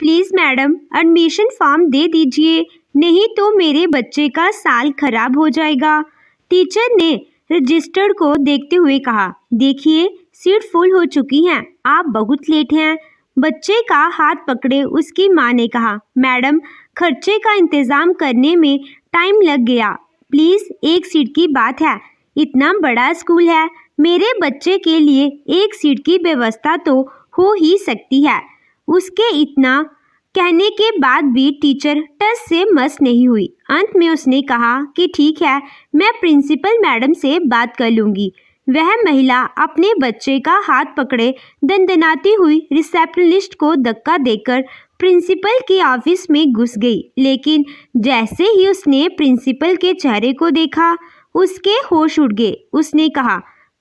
Please madam admission form दे दीजिए, नहीं तो मेरे बच्चे का साल खराब हो जाएगा। टीचर ने रजिस्टर्ड को देखते हुए कहा, देखिए सीट फुल हो चुकी हैं, आप बहुत लेट हैं। बच्चे का हाथ पकड़े उसकी माँ ने कहा, मैडम खर्चे का इंतज़ाम करने में टाइम लग गया, प्लीज़ एक सीट की बात है, इतना बड़ा स्कूल है, मेरे बच्चे के लिए एक सीट की व्यवस्था तो हो ही सकती है। उसके इतना कहने के बाद भी टीचर टस से मस नहीं हुई। अंत में उसने कहा कि ठीक है, मैं प्रिंसिपल मैडम से बात कर लूँगी। वह महिला अपने बच्चे का हाथ पकड़े दंदनाती हुई रिसेप्शनिस्ट को धक्का देकर प्रिंसिपल के ऑफिस में घुस गई। लेकिन जैसे ही उसने प्रिंसिपल के चेहरे को देखा, उसके होश उड़ गए। उसने कहा,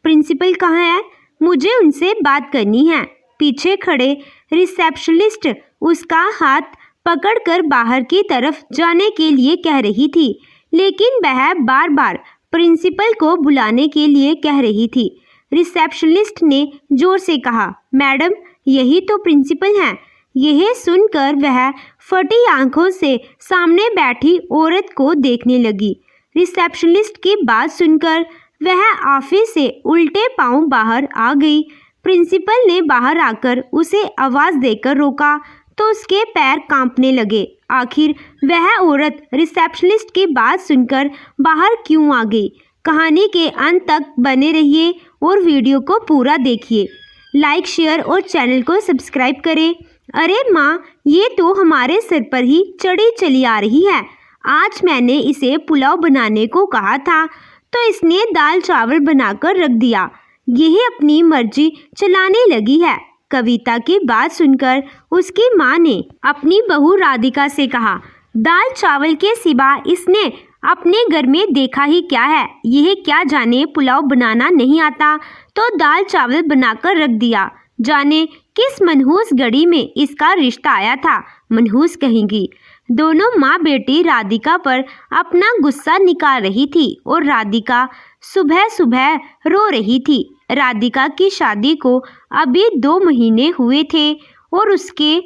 प्रिंसिपल कहाँ है? मुझे उनसे बात करनी है। पीछे खड़े रिसेप्शनिस्ट उसका हाथ पकड़कर बाहर की तरफ जाने के लिए कह रही थी, लेकिन वह बार बार प्रिंसिपल को बुलाने के लिए कह रही थी। रिसेप्शनिस्ट ने जोर से कहा, मैडम यही तो प्रिंसिपल हैं। यह सुनकर वह फटी आंखों से सामने बैठी औरत को देखने लगी। रिसेप्शनिस्ट की बात सुनकर वह ऑफिस से उल्टे पांव बाहर आ गई। प्रिंसिपल ने बाहर आकर उसे आवाज़ देकर रोका तो उसके पैर कांपने लगे। आखिर वह औरत रिसेप्शनिस्ट की बात सुनकर बाहर क्यों आ गई? कहानी के अंत तक बने रहिए और वीडियो को पूरा देखिए। लाइक, शेयर और चैनल को सब्सक्राइब करें। अरे माँ, ये तो हमारे सिर पर ही चढ़ी चली आ रही है। आज मैंने इसे पुलाव बनाने को कहा था तो इसने दाल चावल बनाकर रख दिया। यह अपनी मर्जी चलाने लगी है। कविता की बात सुनकर उसकी माँ ने अपनी बहू राधिका से कहा, दाल चावल के सिवा इसने अपने घर में देखा ही क्या है? यह क्या जाने पुलाव बनाना नहीं आता तो दाल चावल बनाकर रख दिया। जाने किस मनहूस घड़ी में इसका रिश्ता आया था, मनहूस कहेंगी। दोनों माँ बेटी राधिका पर अपना गुस्सा निकाल रही थी और राधिका सुबह सुबह रो रही थी। राधिका की शादी को अभी 2 महीने हुए थे और उसके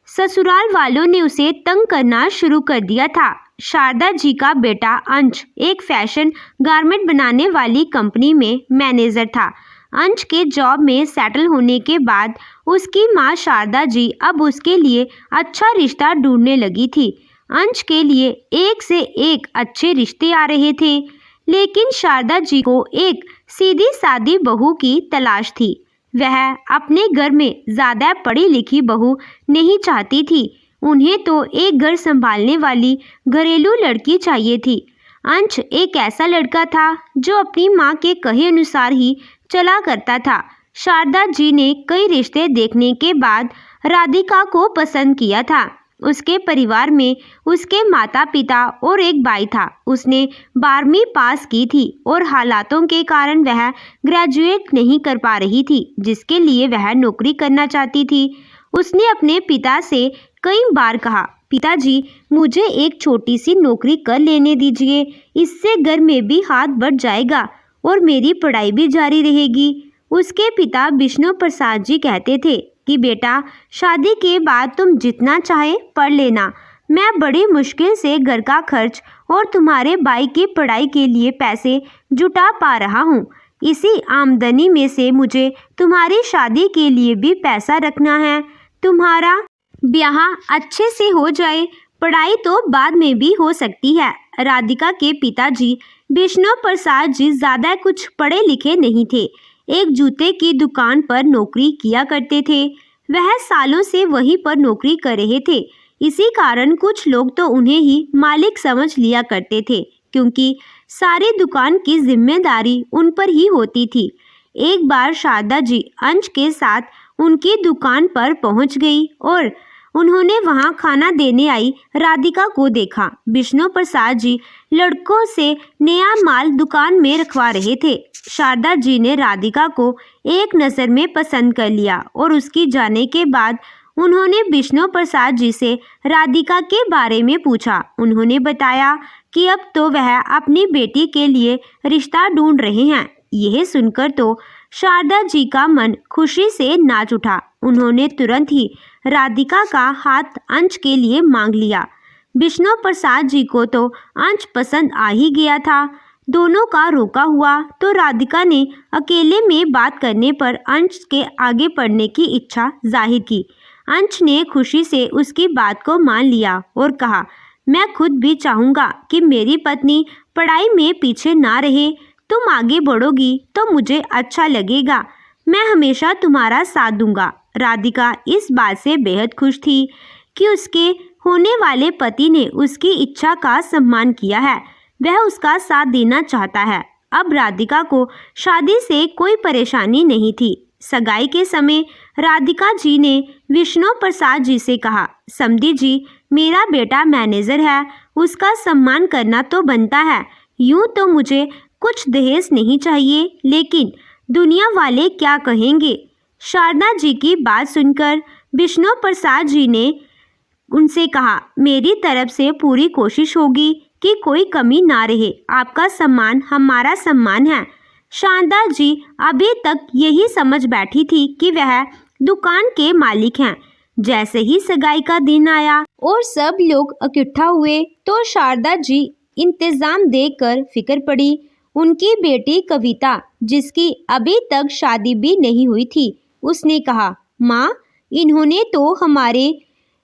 ससुराल वालों ने उसे तंग करना शुरू कर दिया था। शारदा जी का बेटा अंश एक फैशन गारमेंट बनाने वाली कंपनी में मैनेजर था। अंश के जॉब में सेटल होने के बाद उसकी माँ शारदा जी अब उसके लिए अच्छा रिश्ता ढूंढने लगी थी। अंश के लिए एक से एक अच्छे रिश्ते आ रहे थे, लेकिन शारदा जी को एक सीधी सादी बहू की तलाश थी। वह अपने घर में ज़्यादा पढ़ी लिखी बहू नहीं चाहती थी। उन्हें तो एक घर संभालने वाली घरेलू लड़की चाहिए थी। अंश एक ऐसा लड़का था जो अपनी माँ के कहे अनुसार ही चला करता था। शारदा जी ने कई रिश्ते देखने के बाद राधिका को पसंद किया था। उसके परिवार में उसके माता पिता और एक भाई था। उसने 12वीं पास की थी और हालातों के कारण वह ग्रेजुएट नहीं कर पा रही थी, जिसके लिए वह नौकरी करना चाहती थी। उसने अपने पिता से कई बार कहा, पिताजी मुझे एक छोटी सी नौकरी कर लेने दीजिए, इससे घर में भी हाथ बढ़ जाएगा और मेरी पढ़ाई भी जारी रहेगी। उसके पिता विष्णु प्रसाद जी कहते थे कि बेटा शादी के बाद तुम जितना चाहे पढ़ लेना, मैं बड़ी मुश्किल से घर का खर्च और तुम्हारे भाई की पढ़ाई के लिए पैसे जुटा पा रहा हूँ। इसी आमदनी में से मुझे तुम्हारी शादी के लिए भी पैसा रखना है। तुम्हारा ब्याह अच्छे से हो जाए, पढ़ाई तो बाद में भी हो सकती है। राधिका के पिताजी विष्णु प्रसाद जी ज़्यादा कुछ पढ़े लिखे नहीं थे। एक जूते की दुकान पर नौकरी किया करते थे। वह सालों से वहीं पर नौकरी कर रहे थे। इसी कारण कुछ लोग तो उन्हें ही मालिक समझ लिया करते थे, क्योंकि सारी दुकान की जिम्मेदारी उन पर ही होती थी। एक बार शारदा जी अंश के साथ उनकी दुकान पर पहुंच गई और उन्होंने वहां खाना देने आई राधिका को देखा। विष्णु प्रसाद जी लड़कों से नया माल दुकान में रखवा रहे थे। शारदा जी ने राधिका को एक नज़र में पसंद कर लिया और उसकी जाने के बाद उन्होंने विष्णु प्रसाद जी से राधिका के बारे में पूछा। उन्होंने बताया कि अब तो वह अपनी बेटी के लिए रिश्ता ढूंढ रहे हैं। यह सुनकर तो शारदा जी का मन खुशी से नाच उठा। उन्होंने तुरंत ही राधिका का हाथ अंश के लिए मांग लिया। विष्णु प्रसाद जी को तो अंश पसंद आ ही गया था। दोनों का रोका हुआ तो राधिका ने अकेले में बात करने पर अंश के आगे पढ़ने की इच्छा जाहिर की। अंश ने खुशी से उसकी बात को मान लिया और कहा, मैं खुद भी चाहूँगा कि मेरी पत्नी पढ़ाई में पीछे ना रहे। तुम आगे बढ़ोगी तो मुझे अच्छा लगेगा। मैं हमेशा तुम्हारा साथ दूंगा। राधिका इस बात से बेहद खुश थी कि उसके होने वाले पति ने उसकी इच्छा का सम्मान किया है, वह उसका साथ देना चाहता है। अब राधिका को शादी से कोई परेशानी नहीं थी। सगाई के समय राधिका जी ने विष्णु प्रसाद जी से कहा, समधी जी, मेरा बेटा मैनेजर है, उसका सम्मान करना तो बनता है। यूं तो मुझे कुछ दहेज नहीं चाहिए, लेकिन दुनिया वाले क्या कहेंगे। शारदा जी की बात सुनकर विष्णु प्रसाद जी ने उनसे कहा, मेरी तरफ से पूरी कोशिश होगी कि कोई कमी ना रहे। आपका सम्मान हमारा सम्मान है। शारदा जी अभी तक यही समझ बैठी थी कि वह दुकान के मालिक हैं। जैसे ही सगाई का दिन आया और सब लोग इकट्ठा हुए तो शारदा जी इंतजाम देखकर फिक्र पड़ी। उनकी बेटी कविता, जिसकी अभी तक शादी भी नहीं हुई थी, उसने कहा, माँ, इन्होंने तो हमारे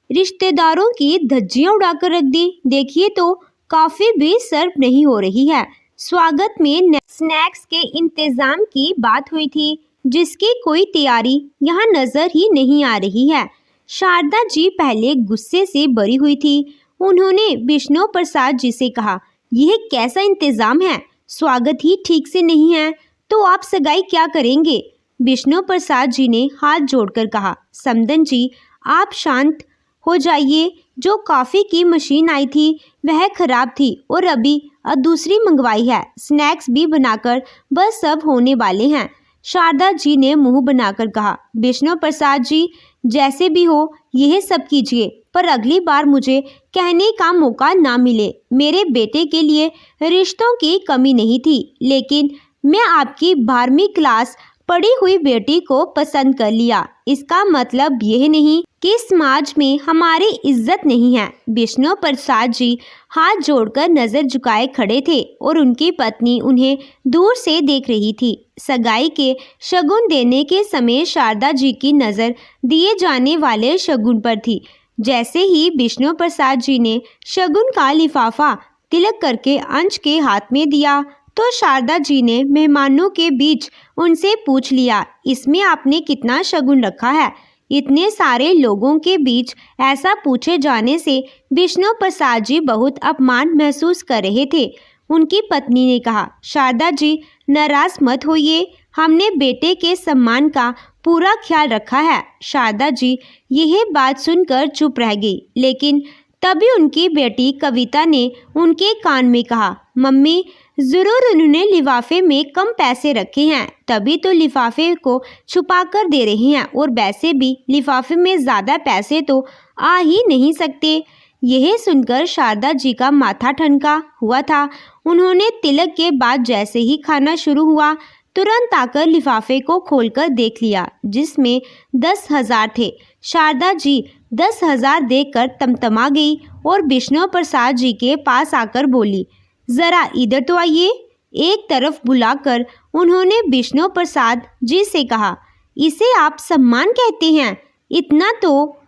रिश्तेदारों की धज्जियां उड़ाकर रख दी। देखिए तो काफ़ी भी सर्व नहीं हो रही है। स्वागत में स्नैक्स के इंतज़ाम की बात हुई थी, जिसकी कोई तैयारी यहाँ नज़र ही नहीं आ रही है। शारदा जी पहले गुस्से से भरी हुई थी। उन्होंने विष्णु प्रसाद जी से कहा, यह कैसा इंतज़ाम है? स्वागत ही ठीक से नहीं है तो आप सगाई क्या करेंगे? विष्णु प्रसाद जी ने हाथ जोड़कर कहा, समदन जी, आप शांत हो जाइए। जो कॉफ़ी की मशीन आई थी वह खराब थी और अभी दूसरी मंगवाई है। स्नैक्स भी बनाकर बस सब होने वाले हैं। शारदा जी ने मुंह बनाकर कहा, विष्णु प्रसाद जी, जैसे भी हो यह सब कीजिए, पर अगली बार मुझे कहने का मौका ना मिले। मेरे बेटे के लिए रिश्तों की कमी नहीं थी, लेकिन मैं आपकी 12वीं क्लास पढ़ी हुई बेटी को पसंद कर लिया। इसका मतलब यह नहीं कि समाज में हमारी इज्जत नहीं है। विष्णु प्रसाद जी हाथ जोड़कर नज़र झुकाए खड़े थे और उनकी पत्नी उन्हें दूर से देख रही थी। सगाई के शगुन देने के समय शारदा जी की नज़र दिए जाने वाले शगुन पर थी। जैसे ही विष्णु प्रसाद जी ने शगुन का लिफाफा तिलक करके अंश के हाथ में दिया तो शारदा जी ने मेहमानों के बीच उनसे पूछ लिया, इसमें आपने कितना शगुन रखा है? इतने सारे लोगों के बीच ऐसा पूछे जाने से विष्णु प्रसाद जी बहुत अपमान महसूस कर रहे थे। उनकी पत्नी ने कहा, शारदा जी, नाराज मत होइए, हमने बेटे के सम्मान का पूरा ख्याल रखा है। शारदा जी यह बात सुनकर चुप रह गई, लेकिन तभी उनकी बेटी कविता ने उनके कान में कहा, मम्मी, ज़रूर उन्होंने लिफाफे में कम पैसे रखे हैं, तभी तो लिफाफे को छुपा कर दे रहे हैं, और वैसे भी लिफाफे में ज़्यादा पैसे तो आ ही नहीं सकते। यह सुनकर शारदा जी का माथा ठनका हुआ था। उन्होंने तिलक के बाद जैसे ही खाना शुरू हुआ तुरंत आकर लिफाफे को खोलकर देख लिया, जिसमें 10,000 थे। शारदा जी 10,000 देखकर तमतमा गई और विष्णु प्रसाद जी के पास आकर बोली, ज़रा इधर तो आइए। एक तरफ बुलाकर उन्होंने विष्णु प्रसाद जी से कहा, इसे आप सम्मान कहते हैं? इतना तो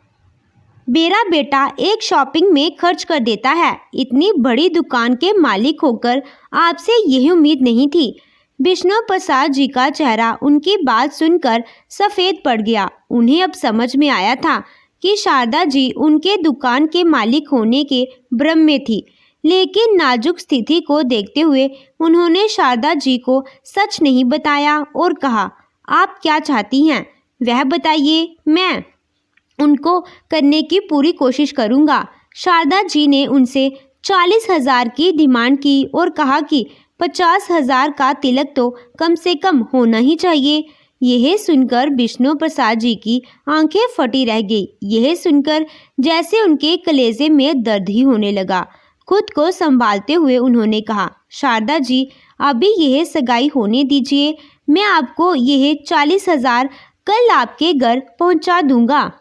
मेरा बेटा एक शॉपिंग में खर्च कर देता है। इतनी बड़ी दुकान के मालिक होकर आपसे यही उम्मीद नहीं थी। विष्णु प्रसाद जी का चेहरा उनकी बात सुनकर सफ़ेद पड़ गया। उन्हें अब समझ में आया था कि शारदा जी उनके दुकान के मालिक होने के भ्रम में थी, लेकिन नाजुक स्थिति को देखते हुए उन्होंने शारदा जी को सच नहीं बताया और कहा, आप क्या चाहती हैं वह बताइए, मैं उनको करने की पूरी कोशिश करूंगा। शारदा जी ने उनसे 40,000 की डिमांड की और कहा कि 50,000 का तिलक तो कम से कम होना ही चाहिए। यह सुनकर विष्णु प्रसाद जी की आंखें फटी रह गई। यह सुनकर जैसे उनके कलेजे में दर्द ही होने लगा। खुद को संभालते हुए उन्होंने कहा, शारदा जी, अभी यह सगाई होने दीजिए, मैं आपको यह 40,000 कल आपके घर पहुंचा दूंगा।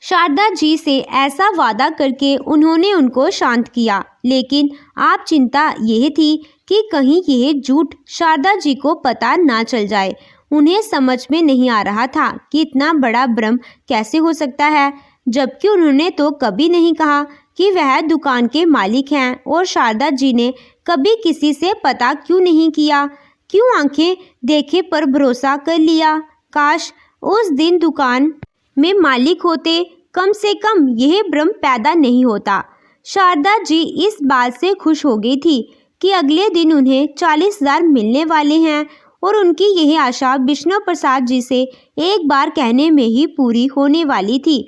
शारदा जी से ऐसा वादा करके उन्होंने उनको शांत किया, लेकिन आप चिंता यह थी कि कहीं यह झूठ शारदा जी को पता ना चल जाए। उन्हें समझ में नहीं आ रहा था कि इतना बड़ा भ्रम कैसे हो सकता है, जबकि उन्होंने तो कभी नहीं कहा कि वह दुकान के मालिक हैं। और शारदा जी ने कभी किसी से पता क्यों नहीं किया, क्यों आंखें देखे पर भरोसा कर लिया। काश उस दिन दुकान में मालिक होते, कम से कम यह भ्रम पैदा नहीं होता। शारदा जी इस बात से खुश हो गई थी कि अगले दिन उन्हें 40,000 मिलने वाले हैं और उनकी यह आशा विष्णु प्रसाद जी से एक बार कहने में ही पूरी होने वाली थी।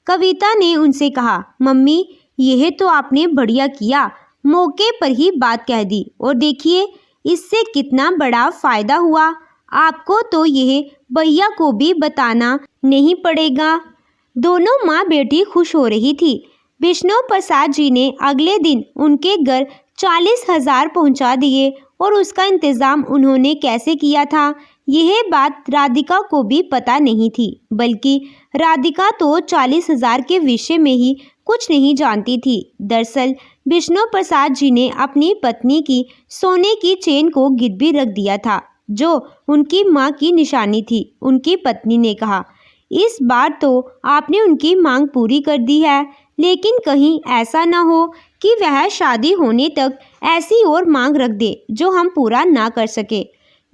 कविता ने उनसे कहा, मम्मी यह तो आपने बढ़िया किया, मौके पर ही बात कह दी और देखिए इससे कितना बड़ा फायदा हुआ। आपको तो यह भैया को भी बताना नहीं पड़ेगा। दोनों माँ बेटी खुश हो रही थी। विष्णु प्रसाद जी ने अगले दिन उनके घर 40,000 पहुंचा दिए और उसका इंतजाम उन्होंने कैसे किया था यह बात राधिका को भी पता नहीं थी, बल्कि राधिका तो 40,000 के विषय में ही कुछ नहीं जानती थी। दरअसल विष्णु प्रसाद जी ने अपनी पत्नी की सोने की चेन को गिरवी रख दिया था, जो उनकी मां की निशानी थी। उनकी पत्नी ने कहा, इस बार तो आपने उनकी मांग पूरी कर दी है, लेकिन कहीं ऐसा ना हो कि वह शादी होने तक ऐसी और मांग रख दे जो हम पूरा ना कर सके।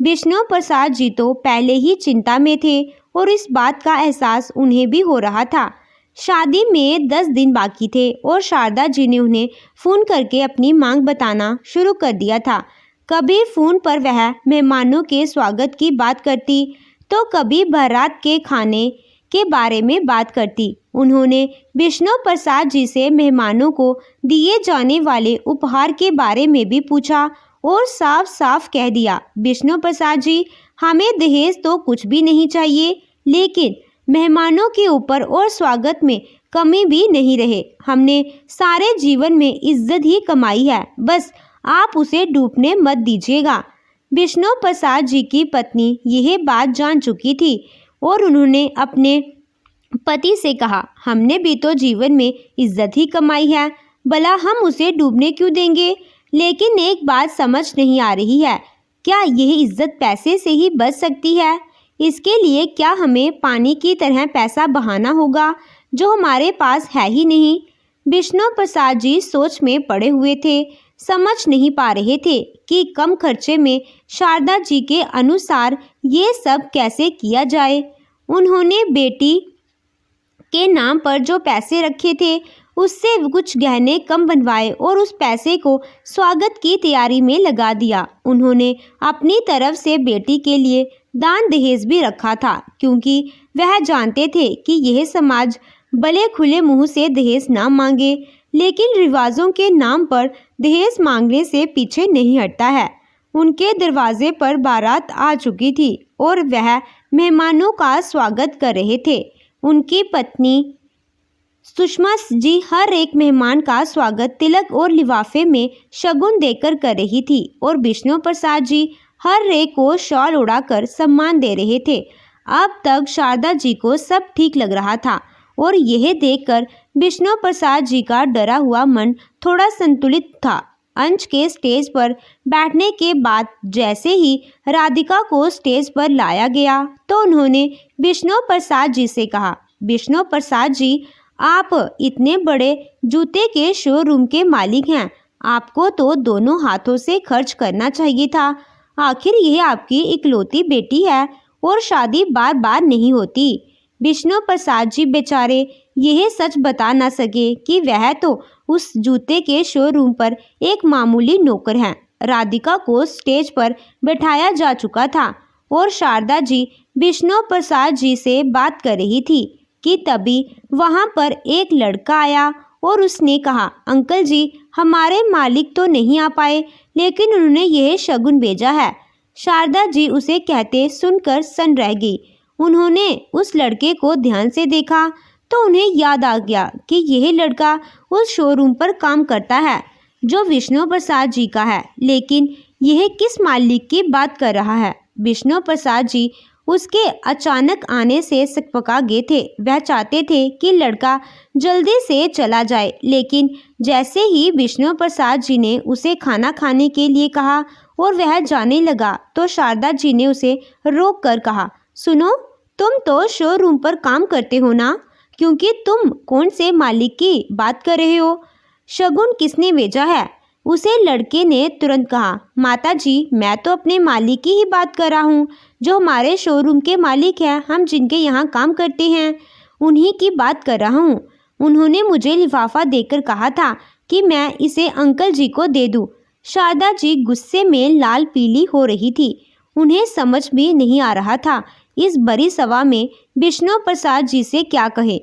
विष्णु प्रसाद जी तो पहले ही चिंता में थे और इस बात का एहसास उन्हें भी हो रहा था। शादी में 10 दिन बाकी थे और शारदा जी ने उन्हें फ़ोन करके अपनी मांग बताना शुरू कर दिया था। कभी फ़ोन पर वह मेहमानों के स्वागत की बात करती, तो कभी बारात के खाने के बारे में बात करती। उन्होंने विष्णु प्रसाद जी से मेहमानों को दिए जाने वाले उपहार के बारे में भी पूछा और साफ साफ कह दिया, विष्णु प्रसाद जी हमें दहेज तो कुछ भी नहीं चाहिए, लेकिन मेहमानों के ऊपर और स्वागत में कमी भी नहीं रहे। हमने सारे जीवन में इज्जत ही कमाई है, बस आप उसे डूबने मत दीजिएगा। विष्णु प्रसाद जी की पत्नी यह बात जान चुकी थी और उन्होंने अपने पति से कहा, हमने भी तो जीवन में इज्जत ही कमाई है, भला हम उसे डूबने क्यों देंगे। लेकिन एक बात समझ नहीं आ रही है, क्या यह इज्जत पैसे से ही बच सकती है? इसके लिए क्या हमें पानी की तरह पैसा बहाना होगा जो हमारे पास है ही नहीं। विष्णु प्रसाद जी सोच में पड़े हुए थे, समझ नहीं पा रहे थे कि कम खर्चे में शारदा जी के अनुसार ये सब कैसे किया जाए। उन्होंने बेटी के नाम पर जो पैसे रखे थे उससे कुछ गहने कम बनवाए और उस पैसे को स्वागत की तैयारी में लगा दिया। उन्होंने अपनी तरफ से बेटी के लिए दान दहेज भी रखा था, क्योंकि वह जानते थे कि यह समाज भले खुले मुंह से दहेज ना मांगे, लेकिन रिवाजों के नाम पर दहेज मांगने से पीछे नहीं हटता है। उनके दरवाजे पर बारात आ चुकी थी और वह मेहमानों का स्वागत कर रहे थे। उनकी पत्नी सुषमा जी हर एक मेहमान का स्वागत तिलक और लिफाफे में शगुन देकर कर रही थी और विष्णु प्रसाद जी हर एक को शॉल उड़ाकर सम्मान दे रहे थे। अब तक शारदा जी को सब ठीक लग रहा था और यह देखकर विष्णु प्रसाद जी का डरा हुआ मन थोड़ा संतुलित था। अंश के स्टेज पर बैठने के बाद जैसे ही राधिका को स्टेज पर लाया गया तो उन्होंने विष्णु प्रसाद जी से कहा, विष्णु प्रसाद जी आप इतने बड़े जूते के शोरूम के मालिक हैं, आपको तो दोनों हाथों से खर्च करना चाहिए था। आखिर यह आपकी इकलौती बेटी है और शादी बार बार नहीं होती। विष्णु प्रसाद जी बेचारे यह सच बता ना सके कि वह तो उस जूते के शोरूम पर एक मामूली नौकर हैं। राधिका को स्टेज पर बैठाया जा चुका था और शारदा जी विष्णु प्रसाद जी से बात कर रही थी कि तभी वहां पर एक लड़का आया और उसने कहा, अंकल जी हमारे मालिक तो नहीं आ पाए, लेकिन उन्होंने यह शगुन भेजा है। शारदा जी उसे कहते सुनकर सन्न रह गई। उन्होंने उस लड़के को ध्यान से देखा तो उन्हें याद आ गया कि यह लड़का उस शोरूम पर काम करता है जो विष्णु प्रसाद जी का है, लेकिन यह किस मालिक की बात कर रहा है। विष्णु प्रसाद जी उसके अचानक आने से सकपका गए थे। वह चाहते थे कि लड़का जल्दी से चला जाए, लेकिन जैसे ही विष्णु प्रसाद जी ने उसे खाना खाने के लिए कहा और वह जाने लगा तो शारदा जी ने उसे रोक कर कहा, सुनो, तुम तो शोरूम पर काम करते हो ना, क्योंकि तुम कौन से मालिक की बात कर रहे हो? शगुन किसने भेजा है? उसे लड़के ने तुरंत कहा, माता जी, मैं तो अपने मालिक की ही बात कर रहा हूँ, जो हमारे शोरूम के मालिक हैं, हम जिनके यहाँ काम करते हैं, उन्हीं की बात कर रहा हूँ। उन्होंने मुझे लिफाफा देकर कहा था कि मैं इसे अंकल जी को दे दूँ। शारदा जी गुस्से में लाल पीली हो रही थी। उन्हें समझ भी नहीं आ रहा था इस बड़ी सभा में विष्णु प्रसाद जी से क्या कहे।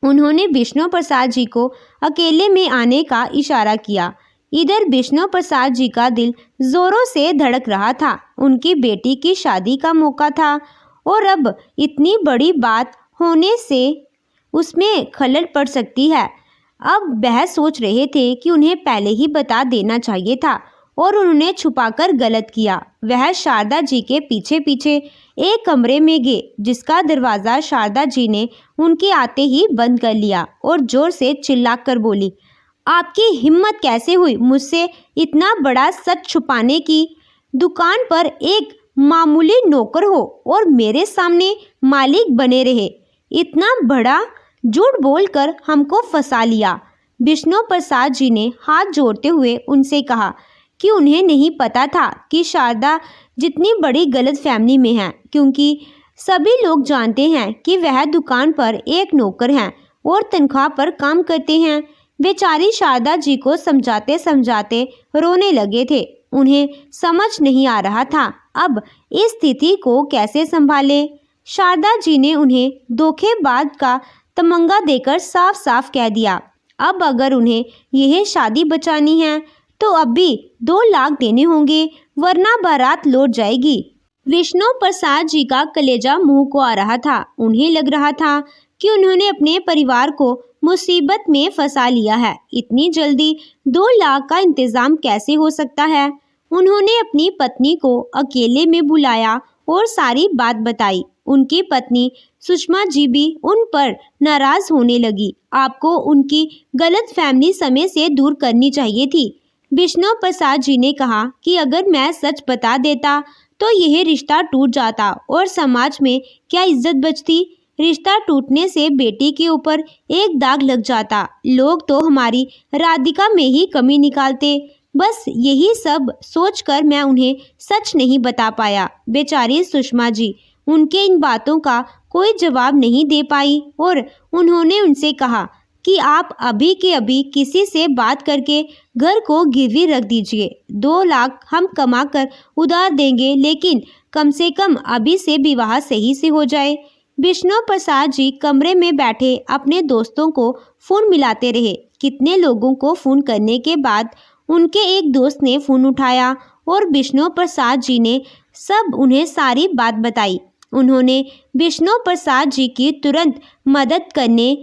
उन्होंने विष्णु प्रसाद जी को अकेले में आने का इशारा किया। इधर विष्णु प्रसाद जी का दिल जोरों से धड़क रहा था। उनकी बेटी की शादी का मौका था और अब इतनी बड़ी बात होने से उसमें खलल पड़ सकती है। अब वह सोच रहे थे कि उन्हें पहले ही बता देना चाहिए था और उन्होंने छुपाकर गलत किया। वह शारदा जी के पीछे पीछे एक कमरे में गए, जिसका दरवाज़ा शारदा जी ने उनके आते ही बंद कर लिया और जोर से चिल्लाकर बोली, आपकी हिम्मत कैसे हुई मुझसे इतना बड़ा सच छुपाने की? दुकान पर एक मामूली नौकर हो और मेरे सामने मालिक बने रहे। इतना बड़ा झूठ बोलकर हमको फंसा लिया। विष्णु प्रसाद जी ने हाथ जोड़ते हुए उनसे कहा कि उन्हें नहीं पता था कि शारदा जितनी बड़ी गलतफहमी में है, क्योंकि सभी लोग जानते हैं कि वह दुकान पर एक नौकर हैं और तनख्वाह पर काम करते हैं। बेचारी शारदा जी को समझाते समझाते रोने लगे थे। उन्हें समझ नहीं आ रहा था अब इस स्थिति को कैसे संभाले। शारदा जी ने उन्हें धोखेबाज का तमंगा देकर साफ साफ कह दिया, अब अगर उन्हें यह शादी बचानी है तो अब भी 2 लाख देने होंगे, वरना बारात लौट जाएगी। विष्णु प्रसाद जी का कलेजा मुंह को आ रहा था। उन्हें लग रहा था कि उन्होंने अपने परिवार को मुसीबत में फंसा लिया है। इतनी जल्दी 2 लाख का इंतजाम कैसे हो सकता है? उन्होंने अपनी पत्नी को अकेले में बुलाया और सारी बात बताई। उनकी पत्नी सुषमा जी भी उन पर नाराज होने लगी। आपको उनकी गलतफहमी समय से दूर करनी चाहिए थी। विष्णु प्रसाद जी ने कहा कि अगर मैं सच बता देता तो यह रिश्ता टूट जाता और समाज में क्या इज्जत बचती। रिश्ता टूटने से बेटी के ऊपर एक दाग लग जाता। लोग तो हमारी राधिका में ही कमी निकालते। बस यही सब सोचकर मैं उन्हें सच नहीं बता पाया। बेचारी सुषमा जी उनके इन बातों का कोई जवाब नहीं दे पाई और उन्होंने उनसे कहा कि आप अभी के अभी किसी से बात करके घर को गिरवी रख दीजिए। 2 लाख हम कमा कर उधार देंगे, लेकिन कम से कम अभी से विवाह सही से हो जाए। विष्णु प्रसाद जी कमरे में बैठे अपने दोस्तों को फ़ोन मिलाते रहे। कितने लोगों को फ़ोन करने के बाद उनके एक दोस्त ने फ़ोन उठाया और विष्णु प्रसाद जी ने उन्हें सारी बात बताई। उन्होंने विष्णु प्रसाद जी की तुरंत मदद करने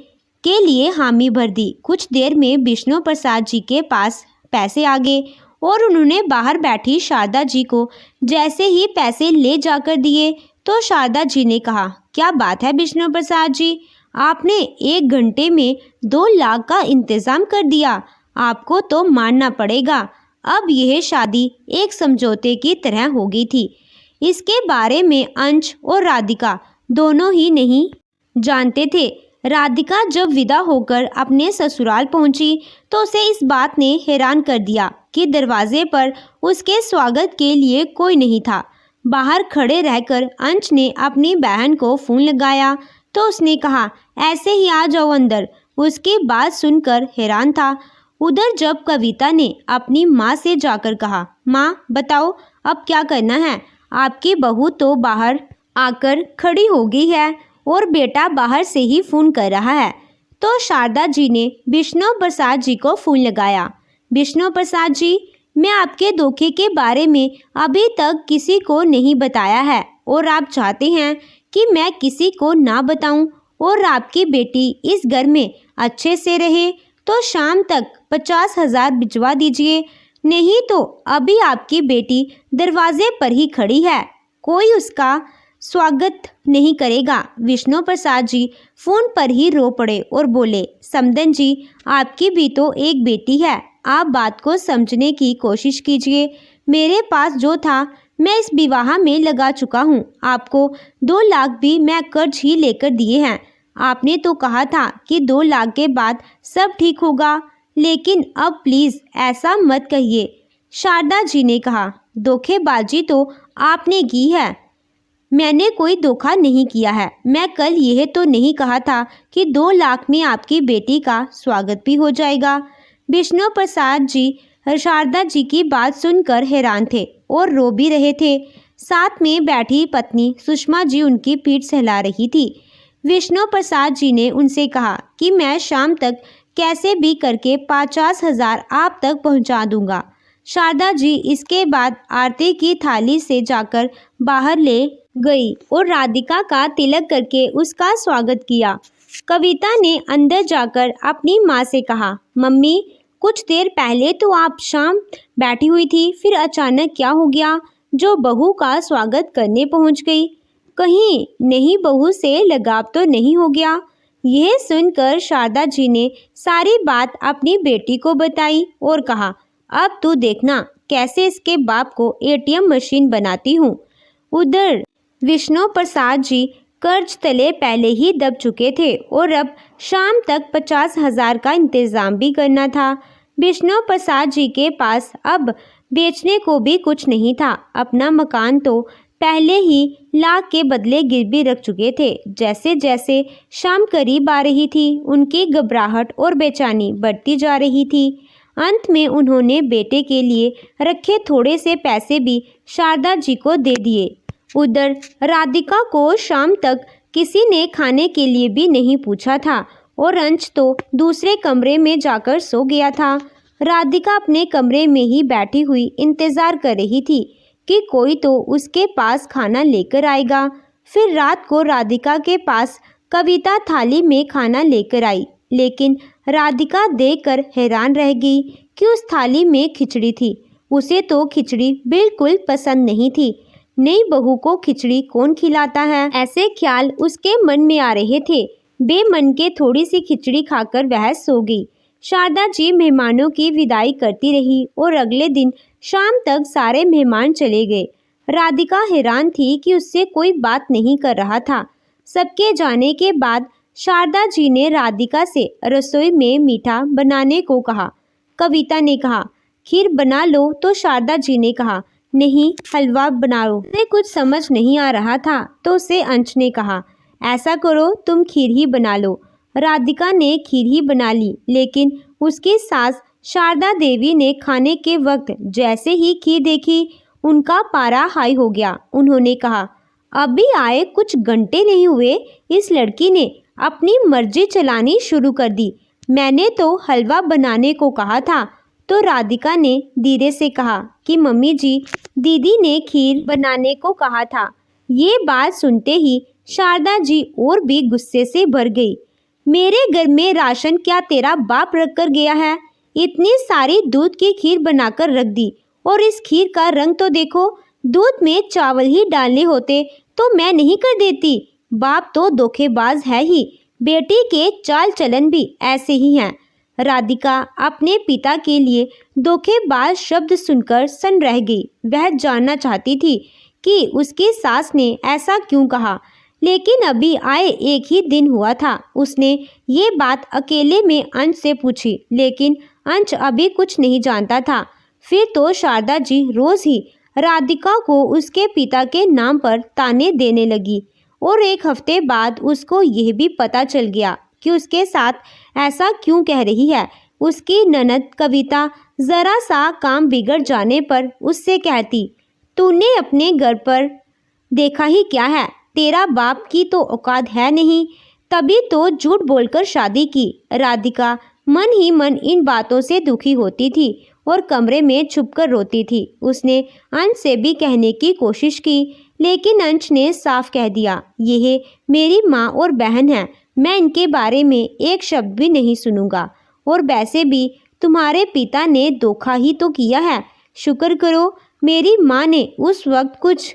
के लिए हामी भर दी। कुछ देर में विष्णु प्रसाद जी के पास पैसे आ गए और उन्होंने बाहर बैठी शारदा जी को जैसे ही पैसे ले जाकर दिए तो शारदा जी ने कहा, क्या बात है विष्णु प्रसाद जी, आपने 1 घंटे में 2 लाख का इंतज़ाम कर दिया। आपको तो मानना पड़ेगा, अब यह शादी एक समझौते की तरह हो गई थी। इसके बारे में अंश और राधिका दोनों ही नहीं जानते थे। राधिका जब विदा होकर अपने ससुराल पहुंची तो उसे इस बात ने हैरान कर दिया कि दरवाजे पर उसके स्वागत के लिए कोई नहीं था। बाहर खड़े रहकर अंश ने अपनी बहन को फ़ोन लगाया तो उसने कहा, ऐसे ही आ जाओ अंदर। उसकी बात सुनकर हैरान था। उधर जब कविता ने अपनी माँ से जाकर कहा, माँ बताओ अब क्या करना है, आपकी बहू तो बाहर आकर खड़ी हो गई है और बेटा बाहर से ही फ़ोन कर रहा है। तो शारदा जी ने विष्णु प्रसाद जी को फ़ोन लगाया। विष्णु प्रसाद जी, मैं आपके धोखे के बारे में अभी तक किसी को नहीं बताया है और आप चाहते हैं कि मैं किसी को ना बताऊं और आपकी बेटी इस घर में अच्छे से रहे, तो शाम तक 50,000 भिजवा दीजिए, नहीं तो अभी आपकी बेटी दरवाजे पर ही खड़ी है, कोई उसका स्वागत नहीं करेगा। विष्णु प्रसाद जी फोन पर ही रो पड़े और बोले, समदन जी, आपकी भी तो एक बेटी है, आप बात को समझने की कोशिश कीजिए। मेरे पास जो था मैं इस विवाह में लगा चुका हूँ। आपको 2 लाख भी मैं कर्ज ही लेकर दिए हैं। आपने तो कहा था कि 2 लाख के बाद सब ठीक होगा, लेकिन अब प्लीज ऐसा मत कहिए। शारदा जी ने कहा, धोखेबाजी तो आपने की है, मैंने कोई धोखा नहीं किया है। मैं कल यह तो नहीं कहा था कि 2 लाख में आपकी बेटी का स्वागत भी हो जाएगा। विष्णु प्रसाद जी शारदा जी की बात सुनकर हैरान थे और रो भी रहे थे। साथ में बैठी पत्नी सुषमा जी उनकी पीठ सहला रही थी। विष्णु प्रसाद जी ने उनसे कहा कि मैं शाम तक कैसे भी करके 50,000 आप तक पहुंचा दूंगा। शारदा जी इसके बाद आरती की थाली से जाकर बाहर ले गई और राधिका का तिलक करके उसका स्वागत किया। कविता ने अंदर जाकर अपनी माँ से कहा, मम्मी, कुछ देर पहले तो आप शाम बैठी हुई थी, फिर अचानक क्या हो गया जो बहू का स्वागत करने पहुंच गई? कहीं नहीं बहू से लगाव तो नहीं हो गया? यह सुनकर शारदा जी ने सारी बात अपनी बेटी को बताई और कहा, अब तू देखना कैसे इसके बाप को एटीएम मशीन बनाती हूँ। उधर विष्णु प्रसाद जी कर्ज तले पहले ही दब चुके थे और अब शाम तक 50,000 का इंतजाम भी करना था। विष्णु प्रसाद जी के पास अब बेचने को भी कुछ नहीं था। अपना मकान तो पहले ही लाख के बदले गिरवी रख चुके थे। जैसे जैसे शाम करीब आ रही थी, उनकी घबराहट और बेचैनी बढ़ती जा रही थी। अंत में उन्होंने बेटे के लिए रखे थोड़े से पैसे भी शारदा जी को दे दिए। उधर राधिका को शाम तक किसी ने खाने के लिए भी नहीं पूछा था और अंश तो दूसरे कमरे में जाकर सो गया था। राधिका अपने कमरे में ही बैठी हुई इंतजार कर रही थी कि कोई तो उसके पास खाना लेकर आएगा। फिर रात को राधिका के पास कविता थाली में खाना लेकर आई, लेकिन राधिका देखकर हैरान रह गई कि उस थाली में खिचड़ी थी। उसे तो खिचड़ी बिल्कुल पसंद नहीं थी। नई बहू को खिचड़ी कौन खिलाता है, ऐसे ख्याल उसके मन में आ रहे थे। बेमन के थोड़ी सी खिचड़ी खाकर वह सो गई। शारदा जी मेहमानों की विदाई करती रही और अगले दिन शाम तक सारे मेहमान चले गए। राधिका हैरान थी कि उससे कोई बात नहीं कर रहा था। सबके जाने के बाद शारदा जी ने राधिका से रसोई में मीठा बनाने को कहा। कविता ने कहा, खीर बना लो, तो शारदा जी ने कहा, नहीं, हलवा बनाओ। उसे कुछ समझ नहीं आ रहा था तो उसे अंश ने कहा, ऐसा करो, तुम खीर ही बना लो। राधिका ने खीर ही बना ली, लेकिन उसकी सास शारदा देवी ने खाने के वक्त जैसे ही खीर देखी, उनका पारा हाई हो गया। उन्होंने कहा, अभी आए कुछ घंटे नहीं हुए, इस लड़की ने अपनी मर्जी चलानी शुरू कर दी। मैंने तो हलवा बनाने को कहा था। तो राधिका ने धीरे से कहा कि मम्मी जी, दीदी ने खीर बनाने को कहा था। ये बात सुनते ही शारदा जी और भी गुस्से से भर गई। मेरे घर में राशन क्या तेरा बाप रख कर गया है? इतनी सारी दूध की खीर बनाकर रख दी, और इस खीर का रंग तो देखो, दूध में चावल ही डालने होते तो मैं नहीं कर देती। बाप तो धोखेबाज है ही, बेटी के चाल चलन भी ऐसे ही हैं। राधिका अपने पिता के लिए धोखेबाज शब्द सुनकर सन रह गई। वह जानना चाहती थी कि उसकी सास ने ऐसा क्यों कहा, लेकिन अभी आए एक ही दिन हुआ था। उसने ये बात अकेले में अंश से पूछी, लेकिन अंश अभी कुछ नहीं जानता था। फिर तो शारदा जी रोज ही राधिका को उसके पिता के नाम पर ताने देने लगी, और एक हफ्ते बाद उसको यह भी पता चल गया कि उसके साथ ऐसा क्यों कह रही है। उसकी ननद कविता जरा सा काम बिगड़ जाने पर उससे कहती, तूने अपने घर पर देखा ही क्या है, तेरा बाप की तो औकात है नहीं, तभी तो झूठ बोलकर शादी की। राधिका मन ही मन इन बातों से दुखी होती थी और कमरे में छुपकर रोती थी। उसने अंश से भी कहने की कोशिश की, लेकिन अंश ने साफ कह दिया, यह मेरी माँ और बहन है, मैं इनके बारे में एक शब्द भी नहीं सुनूंगा। और वैसे भी तुम्हारे पिता ने धोखा ही तो किया है। शुक्र करो मेरी माँ ने उस वक्त कुछ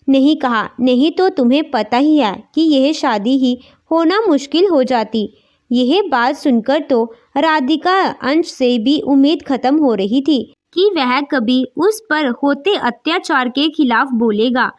नहीं कहा, नहीं तो तुम्हें पता ही है कि यह शादी ही होना मुश्किल हो जाती। यह बात सुनकर तो राधिका अंश से भी उम्मीद खत्म हो रही थी कि वह कभी उस पर होते अत्याचार के खिलाफ बोलेगा।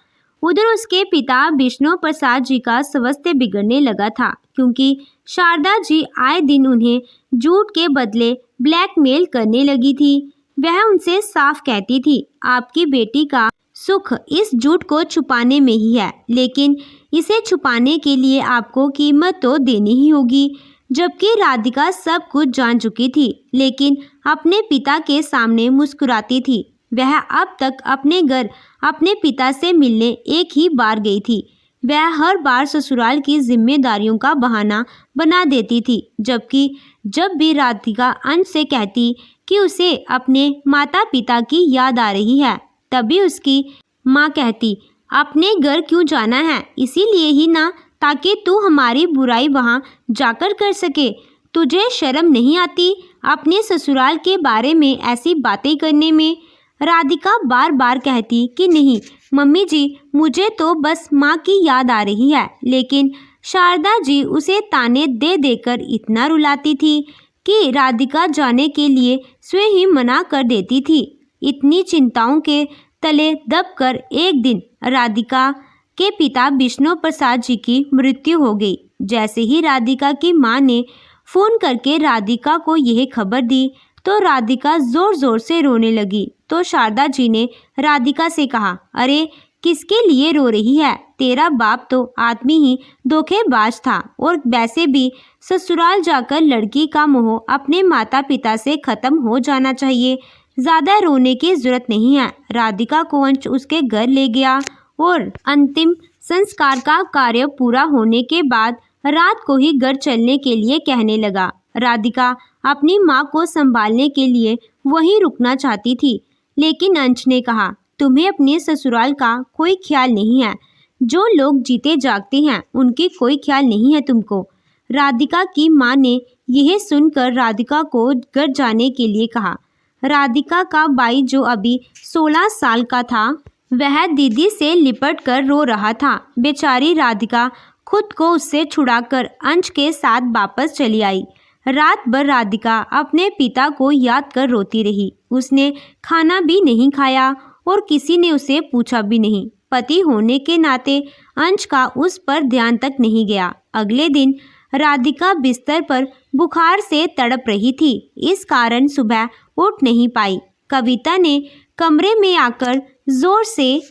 उधर उसके पिता विष्णु प्रसाद जी का स्वास्थ्य बिगड़ने लगा था, क्योंकि शारदा जी आए दिन उन्हें झूठ के बदले ब्लैकमेल करने लगी थी। वह उनसे साफ कहती थी, आपकी बेटी का सुख इस झूठ को छुपाने में ही है, लेकिन इसे छुपाने के लिए आपको कीमत तो देनी ही होगी। जबकि राधिका सब कुछ जान चुकी थी, लेकिन अपने पिता के सामने मुस्कुराती थी। वह अब तक अपने घर अपने पिता से मिलने एक ही बार गई थी। वह हर बार ससुराल की जिम्मेदारियों का बहाना बना देती थी, जबकि जब भी राधिका अंश से कहती कि उसे अपने माता पिता की याद आ रही है, तभी उसकी माँ कहती, अपने घर क्यों जाना है? इसीलिए ही ना, ताकि तू हमारी बुराई वहाँ जाकर कर सके। तुझे शर्म नहीं आती अपने ससुराल के बारे में ऐसी बातें करने में? राधिका बार बार कहती कि नहीं मम्मी जी, मुझे तो बस माँ की याद आ रही है, लेकिन शारदा जी उसे ताने दे देकर इतना रुलाती थी कि राधिका जाने के लिए स्वयं ही मना कर देती थी। इतनी चिंताओं के तले दबकर एक दिन राधिका के पिता विष्णु प्रसाद जी की मृत्यु हो गई। जैसे ही राधिका की माँ ने फोन करके राधिका को यह खबर दी, तो राधिका जोर जोर से रोने लगी। तो शारदा जी ने राधिका से कहा, अरे किसके लिए रो रही है? तेरा बाप तो आदमी ही धोखेबाज था, और वैसे भी ससुराल जाकर लड़की का मोह अपने माता पिता से खत्म हो जाना चाहिए। ज़्यादा रोने की जरूरत नहीं है। राधिका को अंश उसके घर ले गया और अंतिम संस्कार का कार्य पूरा होने के बाद रात को ही घर चलने के लिए कहने लगा। राधिका अपनी माँ को संभालने के लिए वहीं रुकना चाहती थी, लेकिन अंश ने कहा, तुम्हें अपने ससुराल का कोई ख्याल नहीं है। जो लोग जीते जागते हैं उनकी कोई ख्याल नहीं है तुमको। राधिका की माँ ने यह सुनकर राधिका को घर जाने के लिए कहा। राधिका का भाई जो अभी 16 साल का था, वह दीदी से लिपट कर रो रहा था। बेचारी राधिका खुद को उससे छुड़ाकर अंश के साथ वापस चली आई। रात भर राधिका अपने पिता को याद कर रोती रही। उसने खाना भी नहीं खाया और किसी ने उसे पूछा भी नहीं। पति होने के नाते अंश का उस पर ध्यान तक नहीं गया। अगले दिन राधिका बिस्तर पर बुखार से तड़प रही थी, इस कारण सुबह उठ नहीं पाई। कविता ने कमरे में आकर जोर से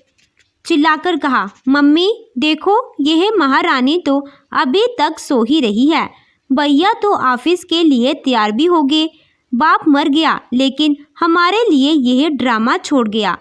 चिल्लाकर कहा, मम्मी देखो, यह महारानी तो अभी तक सो ही रही है। भैया तो ऑफिस के लिए तैयार भी हो गए। बाप मर गया, लेकिन हमारे लिए यह ड्रामा छोड़ गया।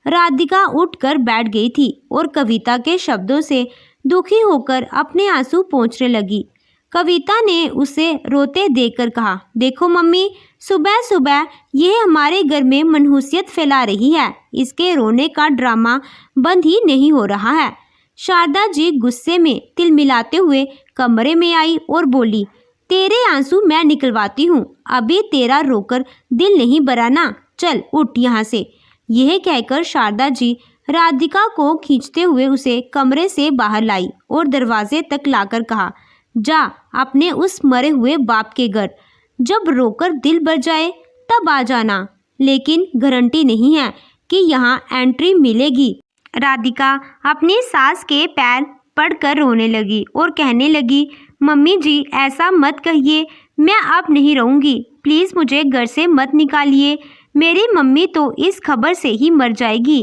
राधिका उठकर बैठ गई थी और कविता के शब्दों से दुखी होकर अपने आंसू पोंछने लगी। कविता ने उसे रोते देखकर कहा, देखो मम्मी, सुबह सुबह यह हमारे घर में मनहूसियत फैला रही है। इसके रोने का ड्रामा बंद ही नहीं हो रहा है। शारदा जी गुस्से में तिलमिलाते हुए कमरे में आई और बोली, तेरे आंसू मैं निकलवाती हूँ। अभी तेरा रोकर दिल नहीं भरा ना, चल उठ यहाँ से। यह कहकर शारदा जी राधिका को खींचते हुए उसे कमरे से बाहर लाई और दरवाजे तक लाकर कहा, जा अपने उस मरे हुए बाप के घर। जब रोकर दिल भर जाए तब आ जाना, लेकिन गारंटी नहीं है कि यहाँ एंट्री मिलेगी। राधिका अपनी सास के पैर पड़कर रोने लगी और कहने लगी, मम्मी जी ऐसा मत कहिए, मैं अब नहीं रहूँगी। प्लीज़ मुझे घर से मत निकालिए। मेरी मम्मी तो इस खबर से ही मर जाएगी।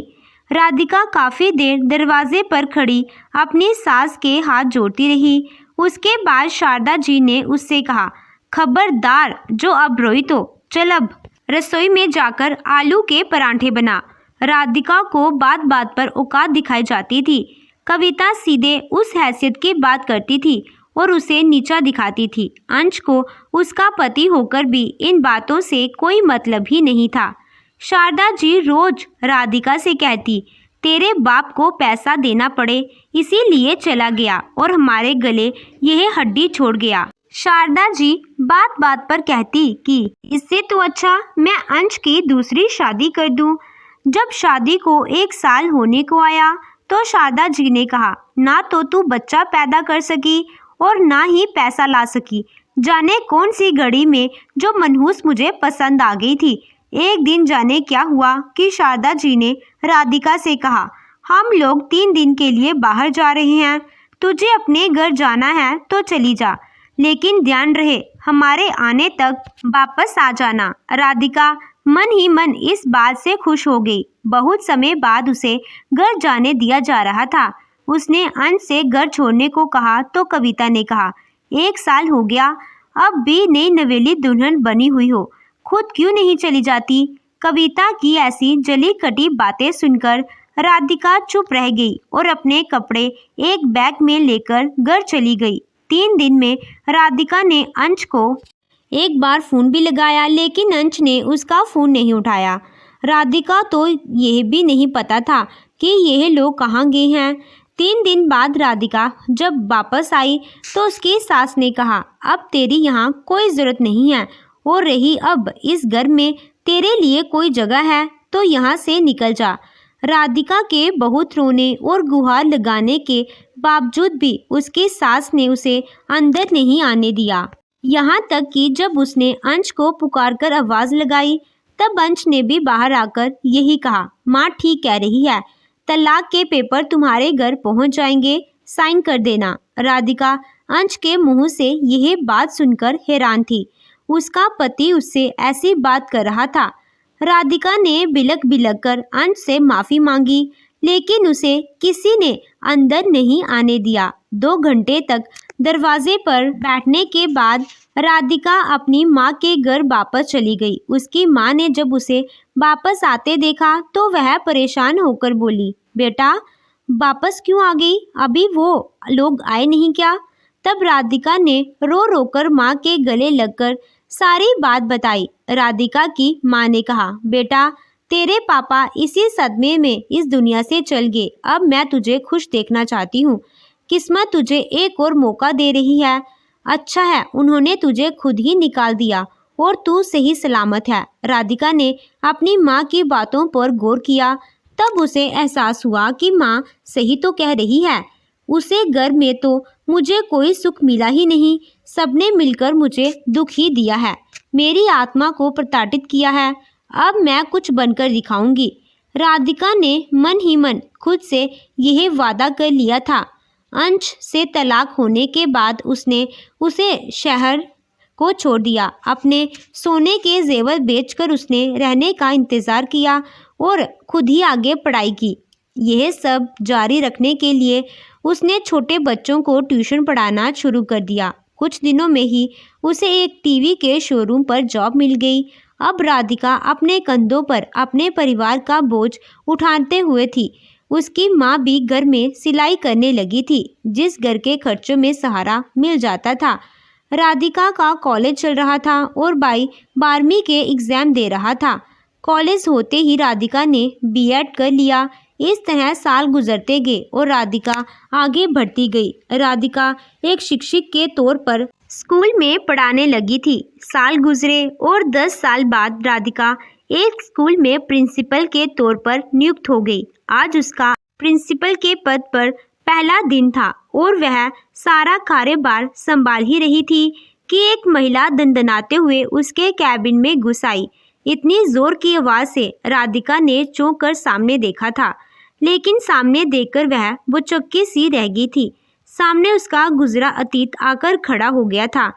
राधिका काफ़ी देर दरवाजे पर खड़ी अपनी सास के हाथ जोड़ती रही। उसके बाद शारदा जी ने उससे कहा, खबरदार जो अब रोई तो चल अब रसोई में जाकर आलू के परांठे बना। राधिका को बात बात पर औकात दिखाई जाती थी। कविता सीधे उस हैसियत की बात करती थी और उसे नीचा दिखाती थी। अंश को उसका पति होकर भी इन बातों से कोई मतलब ही नहीं था। शारदा जी रोज राधिका से कहती, तेरे बाप को पैसा देना पड़े इसीलिए चला गया और हमारे गले यह हड्डी छोड़ गया। शारदा जी बात बात पर कहती कि इससे तो अच्छा मैं अंश की दूसरी शादी कर दूं। जब शादी को 1 साल होने को आया तो शारदा जी ने कहा, ना तो तू बच्चा पैदा कर सकी और ना ही पैसा ला सकी। जाने कौन सी घड़ी में जो मनहूस मुझे पसंद आ गई थी। एक दिन जाने क्या हुआ कि शारदा जी ने राधिका से कहा, हम लोग 3 दिन के लिए बाहर जा रहे हैं, तुझे अपने घर जाना है तो चली जा, लेकिन ध्यान रहे हमारे आने तक वापस आ जाना। राधिका मन ही मन इस बात से खुश हो गई। बहुत समय बाद उसे घर जाने दिया जा रहा था। उसने अंश से घर छोड़ने को कहा तो कविता ने कहा, 1 साल हो गया, अब भी नई नवेली दुल्हन बनी हुई हो, खुद क्यों नहीं चली जाती। कविता की ऐसी जली कटी बातें सुनकर राधिका चुप रह गई और अपने कपड़े एक बैग में लेकर घर चली गई। 3 दिन में राधिका ने अंश को एक बार फ़ोन भी लगाया, लेकिन अंश ने उसका फ़ोन नहीं उठाया। राधिका तो यह भी नहीं पता था कि यह लोग कहाँ गए हैं। 3 दिन बाद राधिका जब वापस आई तो उसकी सास ने कहा, अब तेरी यहाँ कोई ज़रूरत नहीं है, और रही अब इस घर में तेरे लिए कोई जगह है तो यहाँ से निकल जा। राधिका के बहुत रोने और गुहार लगाने के बावजूद भी उसकी सास ने उसे अंदर नहीं आने दिया। यहाँ तक कि जब उसने अंश को पुकारकर आवाज़ लगाई तब अंश ने भी बाहर आकर यही कहा, माँ ठीक कह रही है, तलाक के पेपर तुम्हारे घर पहुँच जाएंगे, साइन कर देना। राधिका अंश के मुंह से यह बात सुनकर हैरान थी। उसका पति उससे ऐसी बात कर रहा था। राधिका ने बिलक बिलक कर अंश से माफ़ी मांगी, लेकिन उसे किसी ने अंदर नहीं आने दिया। 2 घंटे तक दरवाजे पर बैठने के बाद राधिका अपनी माँ के घर वापस चली गई। उसकी माँ ने जब उसे वापस आते देखा तो वह परेशान होकर बोली, बेटा वापस क्यों आ गई, अभी वो लोग आए नहीं क्या। तब राधिका ने रो रो कर माँ के गले लगकर सारी बात बताई। राधिका की माँ ने कहा, बेटा तेरे पापा इसी सदमे में इस दुनिया से चल गए, अब मैं तुझे खुश देखना चाहती हूँ। किस्मत तुझे एक और मौका दे रही है। अच्छा है उन्होंने तुझे खुद ही निकाल दिया और तू सही सलामत है। राधिका ने अपनी माँ की बातों पर गौर किया। तब उसे एहसास हुआ कि माँ सही तो कह रही है। उसे घर में तो मुझे कोई सुख मिला ही नहीं, सबने मिलकर मुझे दुख ही दिया है, मेरी आत्मा को प्रताड़ित किया है। अब मैं कुछ बनकर दिखाऊंगी। राधिका ने मन ही मन खुद से यह वादा कर लिया था। अंश से तलाक होने के बाद उसने उसे शहर को छोड़ दिया। अपने सोने के जेवर बेचकर उसने रहने का इंतज़ार किया और खुद ही आगे पढ़ाई की। यह सब जारी रखने के लिए उसने छोटे बच्चों को ट्यूशन पढ़ाना शुरू कर दिया। कुछ दिनों में ही उसे एक टीवी के शोरूम पर जॉब मिल गई। अब राधिका अपने कंधों पर अपने परिवार का बोझ उठाते हुए थी। उसकी माँ भी घर में सिलाई करने लगी थी, जिस घर के खर्चों में सहारा मिल जाता था। राधिका का कॉलेज चल रहा था और भाई 12वीं के एग्ज़ाम दे रहा था। कॉलेज होते ही राधिका ने बीएड कर लिया। इस तरह साल गुजरते गए और राधिका आगे बढ़ती गई। राधिका एक शिक्षक के तौर पर स्कूल में पढ़ाने लगी थी। साल गुजरे और 10 साल बाद राधिका एक स्कूल में प्रिंसिपल के तौर पर नियुक्त हो गई। आज उसका प्रिंसिपल के पद पर पहला दिन था और वह सारा कारोबार संभाल ही रही थी कि एक महिला दंदनाते हुए उसके कैबिन में घुस आई। इतनी जोर की आवाज़ से राधिका ने चौंक कर सामने देखा था, लेकिन सामने देखकर वह बुचक्की सी रह गई थी। सामने उसका गुजरा अतीत आकर खड़ा हो गया था,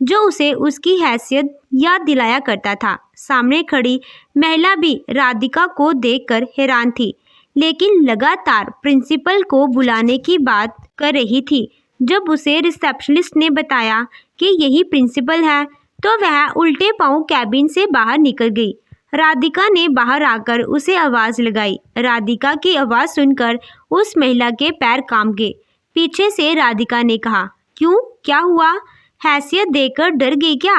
जो उसे उसकी हैसियत याद दिलाया करता था। सामने खड़ी महिला भी राधिका को देखकर हैरान थी, लेकिन लगातार प्रिंसिपल को बुलाने की बात कर रही थी। जब उसे रिसेप्शनिस्ट ने बताया कि यही प्रिंसिपल है, तो वह उल्टे पांव कैबिन से बाहर निकल गई। राधिका ने बाहर आकर उसे आवाज़ लगाई। राधिका की आवाज़ सुनकर उस महिला के पैर कांप गए। पीछे से राधिका ने कहा, क्यों, क्या हुआ? हैसियत देकर डर गई क्या?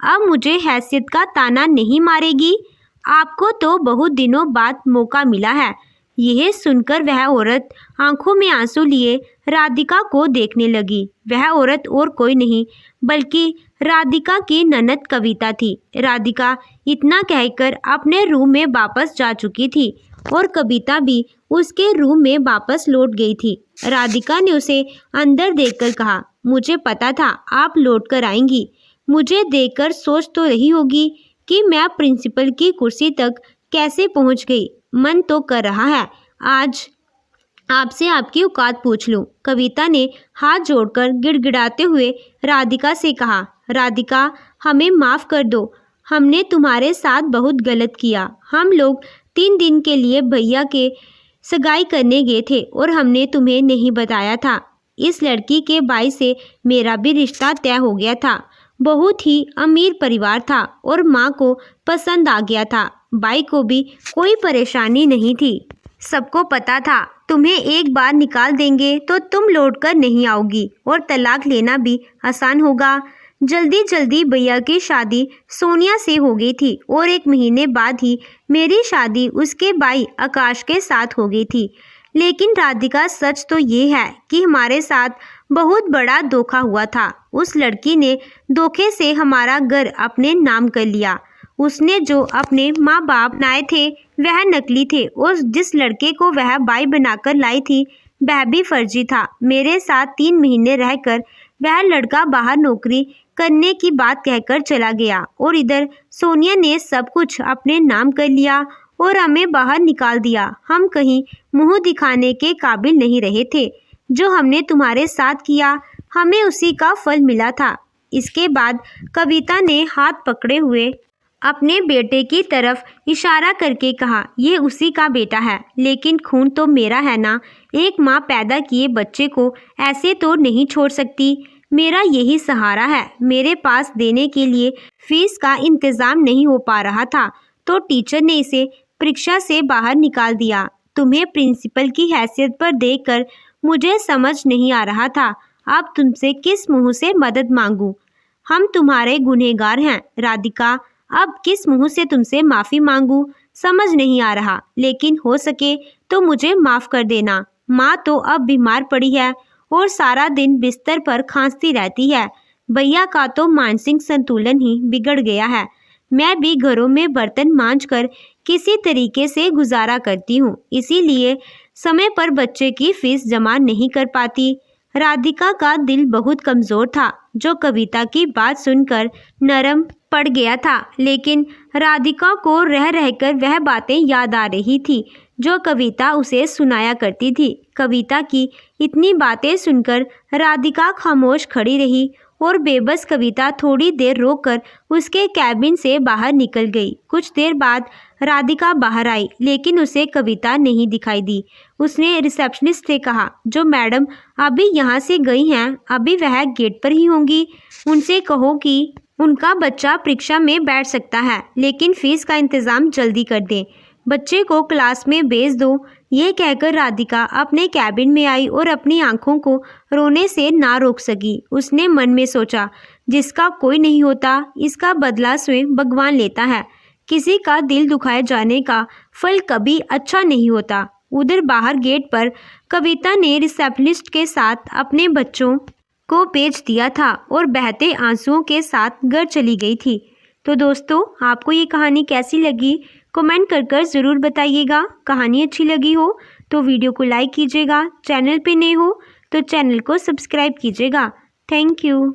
अब मुझे हैसियत का ताना नहीं मारेगी? आपको तो बहुत दिनों बाद मौका मिला है। यह सुनकर वह औरत आंखों में आंसू लिए राधिका को देखने लगी। वह औरत और कोई नहीं बल्कि राधिका की ननद कविता थी। राधिका इतना कहकर अपने रूम में वापस जा चुकी थी और कविता भी उसके रूम में वापस लौट गई थी। राधिका ने उसे अंदर देखकर कहा, मुझे पता था आप लौट कर आएंगी। मुझे देखकर सोच तो रही होगी कि मैं प्रिंसिपल की कुर्सी तक कैसे पहुंच गई। मन तो कर रहा है आज आपसे आपकी औकात पूछ लूं। कविता ने हाथ जोड़कर गिड़गिड़ाते हुए राधिका से कहा, राधिका हमें माफ़ कर दो, हमने तुम्हारे साथ बहुत गलत किया। हम लोग 3 दिन के लिए भैया के सगाई करने गए थे और हमने तुम्हें नहीं बताया था। इस लड़की के भाई से मेरा भी रिश्ता तय हो गया था। बहुत ही अमीर परिवार था और माँ को पसंद आ गया था। भाई को भी कोई परेशानी नहीं थी। सबको पता था तुम्हें एक बार निकाल देंगे तो तुम लौटकर नहीं आओगी और तलाक लेना भी आसान होगा। जल्दी जल्दी भैया की शादी सोनिया से हो गई थी और 1 महीने बाद ही मेरी शादी उसके भाई आकाश के साथ हो गई थी। लेकिन राधिका सच तो ये है कि हमारे साथ बहुत बड़ा धोखा हुआ था। उस लड़की ने धोखे से हमारा घर अपने नाम कर लिया। उसने जो अपने माँ बाप बनाए थे वह नकली थे और जिस लड़के को वह भाई बनाकर लाई थी वह भी फर्जी था। मेरे साथ 3 महीने रहकर वह लड़का बाहर नौकरी करने की बात कहकर चला गया और इधर सोनिया ने सब कुछ अपने नाम कर लिया और हमें बाहर निकाल दिया। हम कहीं मुंह दिखाने के काबिल नहीं रहे थे। जो हमने तुम्हारे साथ किया हमें उसी का फल मिला था। इसके बाद कविता ने हाथ पकड़े हुए अपने बेटे की तरफ इशारा करके कहा, ये उसी का बेटा है, लेकिन खून तो मेरा है ना। एक माँ पैदा किए बच्चे को ऐसे तो नहीं छोड़ सकती। मेरा यही सहारा है। मेरे पास देने के लिए फीस का इंतज़ाम नहीं हो पा रहा था तो टीचर ने इसे परीक्षा से बाहर निकाल दिया। तुम्हें प्रिंसिपल की हैसियत पर देखकर मुझे समझ नहीं आ रहा था अब तुमसे किस मुंह से मदद मांगूं। हम तुम्हारे गुनहगार हैं राधिका, अब किस मुंह से तुमसे माफ़ी मांगूं समझ नहीं आ रहा, लेकिन हो सके तो मुझे माफ़ कर देना। माँ तो अब बीमार पड़ी है और सारा दिन बिस्तर पर खांसती रहती है। भैया का तो मानसिक संतुलन ही बिगड़ गया है। मैं भी घरों में बर्तन मांजकर किसी तरीके से गुजारा करती हूँ, इसीलिए समय पर बच्चे की फीस जमा नहीं कर पाती। राधिका का दिल बहुत कमज़ोर था जो कविता की बात सुनकर नरम पड़ गया था, लेकिन राधिका को रह रहकर वह बातें याद आ रही थी जो कविता उसे सुनाया करती थी। कविता की इतनी बातें सुनकर राधिका खामोश खड़ी रही और बेबस कविता थोड़ी देर रोककर उसके कैबिन से बाहर निकल गई। कुछ देर बाद राधिका बाहर आई, लेकिन उसे कविता नहीं दिखाई दी। उसने रिसेप्शनिस्ट से कहा, जो मैडम अभी यहाँ से गई हैं अभी वह गेट पर ही होंगी। उनसे कहो कि उनका बच्चा परीक्षा में बैठ सकता है, लेकिन फीस का इंतज़ाम जल्दी कर दें। बच्चे को क्लास में भेज दो। ये कहकर राधिका अपने कैबिन में आई और अपनी आंखों को रोने से ना रोक सकी। उसने मन में सोचा, जिसका कोई नहीं होता इसका बदला स्वयं भगवान लेता है। किसी का दिल दुखाए जाने का फल कभी अच्छा नहीं होता। उधर बाहर गेट पर कविता ने रिसेप्शनिस्ट के साथ अपने बच्चों को भेज दिया था और बहते आंसुओं के साथ घर चली गई थी। तो दोस्तों, आपको ये कहानी कैसी लगी कमेंट कर ज़रूर बताइएगा। कहानी अच्छी लगी हो तो वीडियो को लाइक कीजिएगा। चैनल पे नए हो तो चैनल को सब्सक्राइब कीजिएगा। Thank you.